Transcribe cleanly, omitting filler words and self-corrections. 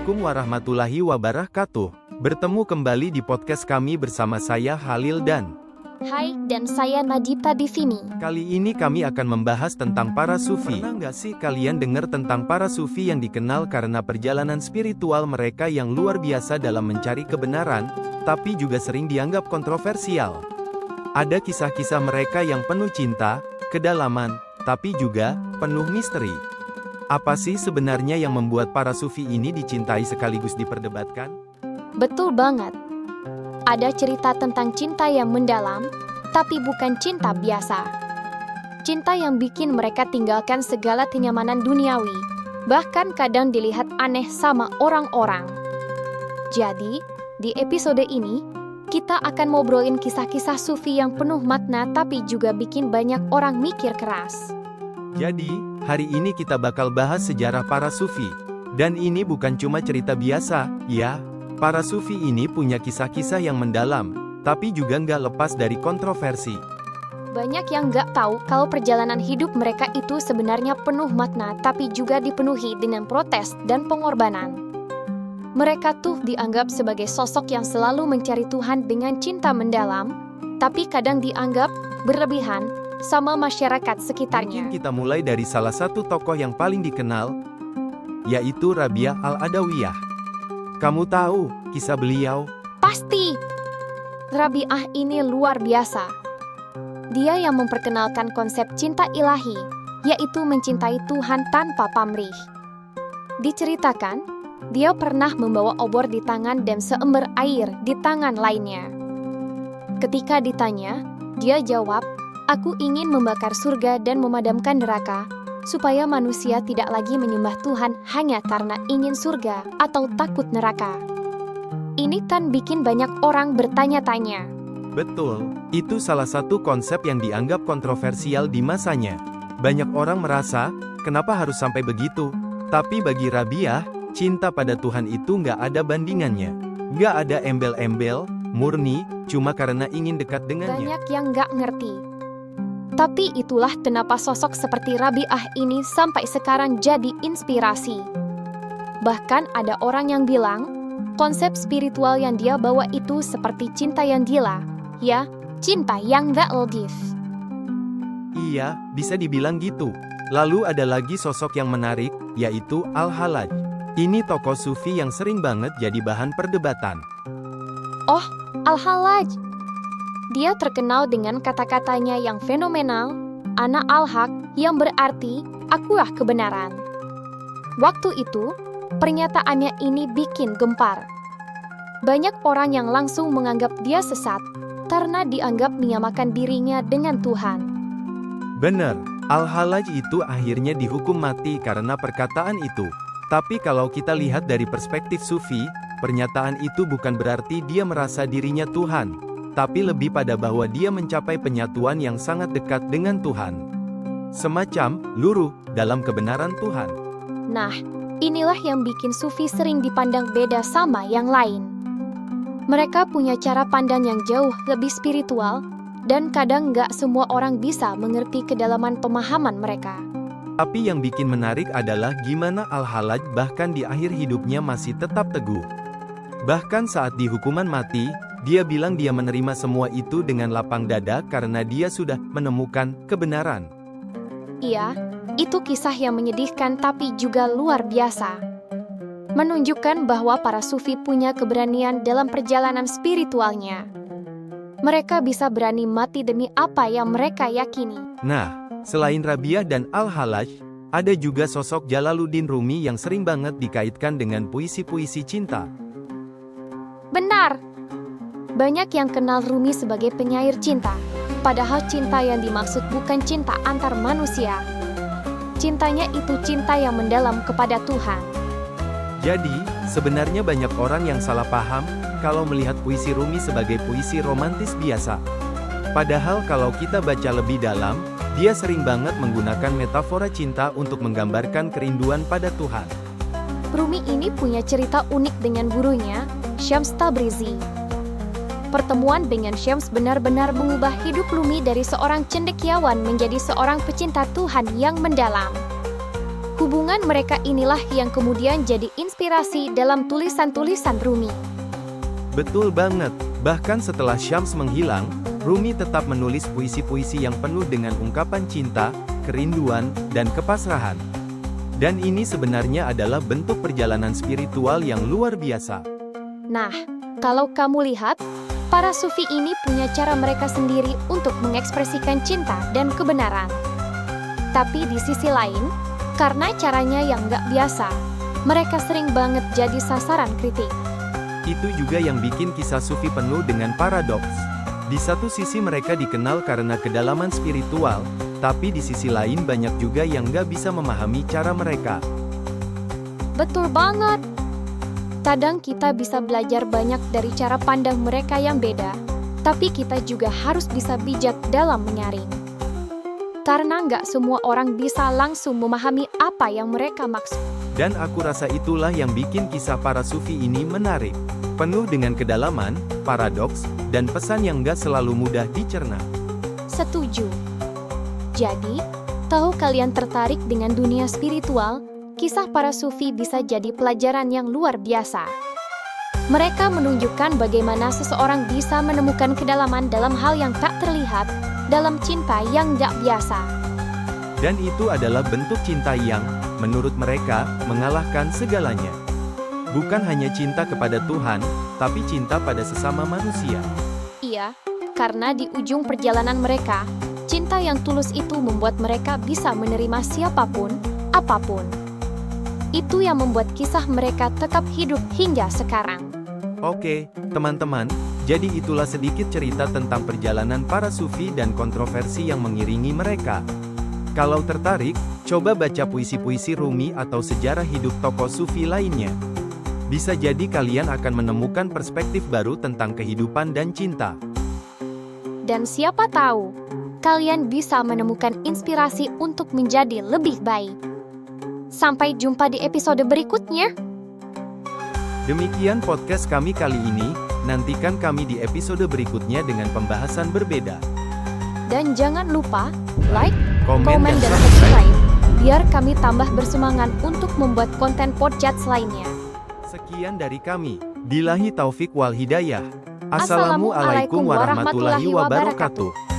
Assalamualaikum warahmatullahi wabarakatuh. Bertemu kembali di podcast kami bersama saya Halil dan Hai, dan saya Nadita di sini. kali ini kami akan membahas tentang para sufi. Pernah nggak sih kalian dengar tentang para sufi yang dikenal karena perjalanan spiritual mereka yang luar biasa dalam mencari kebenaran, tapi juga sering dianggap kontroversial? Ada kisah-kisah mereka yang penuh cinta, kedalaman, tapi juga penuh misteri. Apa sih sebenarnya yang membuat para sufi ini dicintai sekaligus diperdebatkan? Betul banget. Ada cerita tentang cinta yang mendalam, tapi bukan cinta biasa. Cinta yang bikin mereka tinggalkan segala kenyamanan duniawi, bahkan kadang dilihat aneh sama orang-orang. Jadi, di episode ini, kita akan ngobrolin kisah-kisah sufi yang penuh makna tapi juga bikin banyak orang mikir keras. Jadi, hari ini kita bakal bahas sejarah para sufi. Dan ini bukan cuma cerita biasa, ya. Para sufi ini punya kisah-kisah yang mendalam, tapi juga nggak lepas dari kontroversi. Banyak yang nggak tahu kalau perjalanan hidup mereka itu sebenarnya penuh makna tapi juga dipenuhi dengan protes dan pengorbanan. Mereka tuh dianggap sebagai sosok yang selalu mencari Tuhan dengan cinta mendalam, tapi kadang dianggap berlebihan sama masyarakat sekitarnya. Mungkin kita mulai dari salah satu tokoh yang paling dikenal, yaitu Rabi'ah al-Adawiyah. Kamu tahu kisah beliau? Pasti! Rabi'ah ini luar biasa. Dia yang memperkenalkan konsep cinta ilahi, yaitu mencintai Tuhan tanpa pamrih. Diceritakan, dia pernah membawa obor di tangan dan seember air di tangan lainnya. Ketika ditanya, dia jawab, "Aku ingin membakar surga dan memadamkan neraka, supaya manusia tidak lagi menyembah Tuhan hanya karena ingin surga atau takut neraka." Ini kan bikin banyak orang bertanya-tanya. Betul, itu salah satu konsep yang dianggap kontroversial di masanya. Banyak orang merasa, kenapa harus sampai begitu? Tapi bagi Rabi'ah, cinta pada Tuhan itu nggak ada bandingannya. Nggak ada embel-embel, murni, cuma karena ingin dekat dengannya. Banyak yang nggak ngerti. Tapi itulah kenapa sosok seperti Rabi'ah ini sampai sekarang jadi inspirasi. Bahkan ada orang yang bilang, konsep spiritual yang dia bawa itu seperti cinta yang gila. Ya, cinta yang that will give. Iya, bisa dibilang gitu. Lalu ada lagi sosok yang menarik, yaitu Al-Hallaj. Ini tokoh sufi yang sering banget jadi bahan perdebatan. Oh, Al-Hallaj. Dia terkenal dengan kata-katanya yang fenomenal, Ana al-Haq, yang berarti, akulah kebenaran. Waktu itu, pernyataannya ini bikin gempar. Banyak orang yang langsung menganggap dia sesat, karena dianggap menyamakan dirinya dengan Tuhan. Bener, Al-Hallaj itu akhirnya dihukum mati karena perkataan itu. Tapi kalau kita lihat dari perspektif sufi, pernyataan itu bukan berarti dia merasa dirinya Tuhan, tapi lebih pada bahwa dia mencapai penyatuan yang sangat dekat dengan Tuhan. Semacam luruh dalam kebenaran Tuhan. Nah, inilah yang bikin sufi sering dipandang beda sama yang lain. Mereka punya cara pandang yang jauh lebih spiritual, dan kadang nggak semua orang bisa mengerti kedalaman pemahaman mereka. Tapi yang bikin menarik adalah gimana Al-Hallaj bahkan di akhir hidupnya masih tetap teguh. Bahkan saat di hukuman mati, dia bilang dia menerima semua itu dengan lapang dada karena dia sudah menemukan kebenaran. Iya, itu kisah yang menyedihkan tapi juga luar biasa. Menunjukkan bahwa para sufi punya keberanian dalam perjalanan spiritualnya. Mereka bisa berani mati demi apa yang mereka yakini. Nah, selain Rabi'ah dan Al-Hallaj, ada juga sosok Jalaluddin Rumi yang sering banget dikaitkan dengan puisi-puisi cinta. Benar! Banyak yang kenal Rumi sebagai penyair cinta, padahal cinta yang dimaksud bukan cinta antar manusia. Cintanya itu cinta yang mendalam kepada Tuhan. Jadi, sebenarnya banyak orang yang salah paham kalau melihat puisi Rumi sebagai puisi romantis biasa. Padahal kalau kita baca lebih dalam, dia sering banget menggunakan metafora cinta untuk menggambarkan kerinduan pada Tuhan. Rumi ini punya cerita unik dengan gurunya, Syams Tabrizi. Pertemuan dengan Syams benar-benar mengubah hidup Rumi dari seorang cendekiawan menjadi seorang pecinta Tuhan yang mendalam. Hubungan mereka inilah yang kemudian jadi inspirasi dalam tulisan-tulisan Rumi. Betul banget, bahkan setelah Syams menghilang, Rumi tetap menulis puisi-puisi yang penuh dengan ungkapan cinta, kerinduan, dan kepasrahan. Dan ini sebenarnya adalah bentuk perjalanan spiritual yang luar biasa. Nah, kalau kamu lihat, para sufi ini punya cara mereka sendiri untuk mengekspresikan cinta dan kebenaran. Tapi di sisi lain, karena caranya yang nggak biasa, mereka sering banget jadi sasaran kritik. Itu juga yang bikin kisah sufi penuh dengan paradoks. Di satu sisi mereka dikenal karena kedalaman spiritual, tapi di sisi lain banyak juga yang nggak bisa memahami cara mereka. Betul banget. Kadang kita bisa belajar banyak dari cara pandang mereka yang beda, tapi kita juga harus bisa bijak dalam menyaring. Karena nggak semua orang bisa langsung memahami apa yang mereka maksud. Dan aku rasa itulah yang bikin kisah para sufi ini menarik. Penuh dengan kedalaman, paradoks, dan pesan yang nggak selalu mudah dicerna. Setuju. Jadi, tahu kalian tertarik dengan dunia spiritual, kisah para sufi bisa jadi pelajaran yang luar biasa. Mereka menunjukkan bagaimana seseorang bisa menemukan kedalaman dalam hal yang tak terlihat, dalam cinta yang gak biasa. Dan itu adalah bentuk cinta yang, menurut mereka, mengalahkan segalanya. Bukan hanya cinta kepada Tuhan, tapi cinta pada sesama manusia. Iya, karena di ujung perjalanan mereka, cinta yang tulus itu membuat mereka bisa menerima siapapun, apapun. Itu yang membuat kisah mereka tetap hidup hingga sekarang. Oke, teman-teman, jadi itulah sedikit cerita tentang perjalanan para sufi dan kontroversi yang mengiringi mereka. Kalau tertarik, coba baca puisi-puisi Rumi atau sejarah hidup tokoh sufi lainnya. Bisa jadi kalian akan menemukan perspektif baru tentang kehidupan dan cinta. Dan siapa tahu, kalian bisa menemukan inspirasi untuk menjadi lebih baik. Sampai jumpa di episode berikutnya. Demikian podcast kami kali ini, nantikan kami di episode berikutnya dengan pembahasan berbeda. Dan jangan lupa, like, Komen, komen, dan dan subscribe, biar kami tambah bersemangat untuk membuat konten podcast lainnya. Sekian dari kami. Billahi taufik wal hidayah. Assalamualaikum Assalamualaikum warahmatullahi warahmatullahi wabarakatuh. wabarakatuh.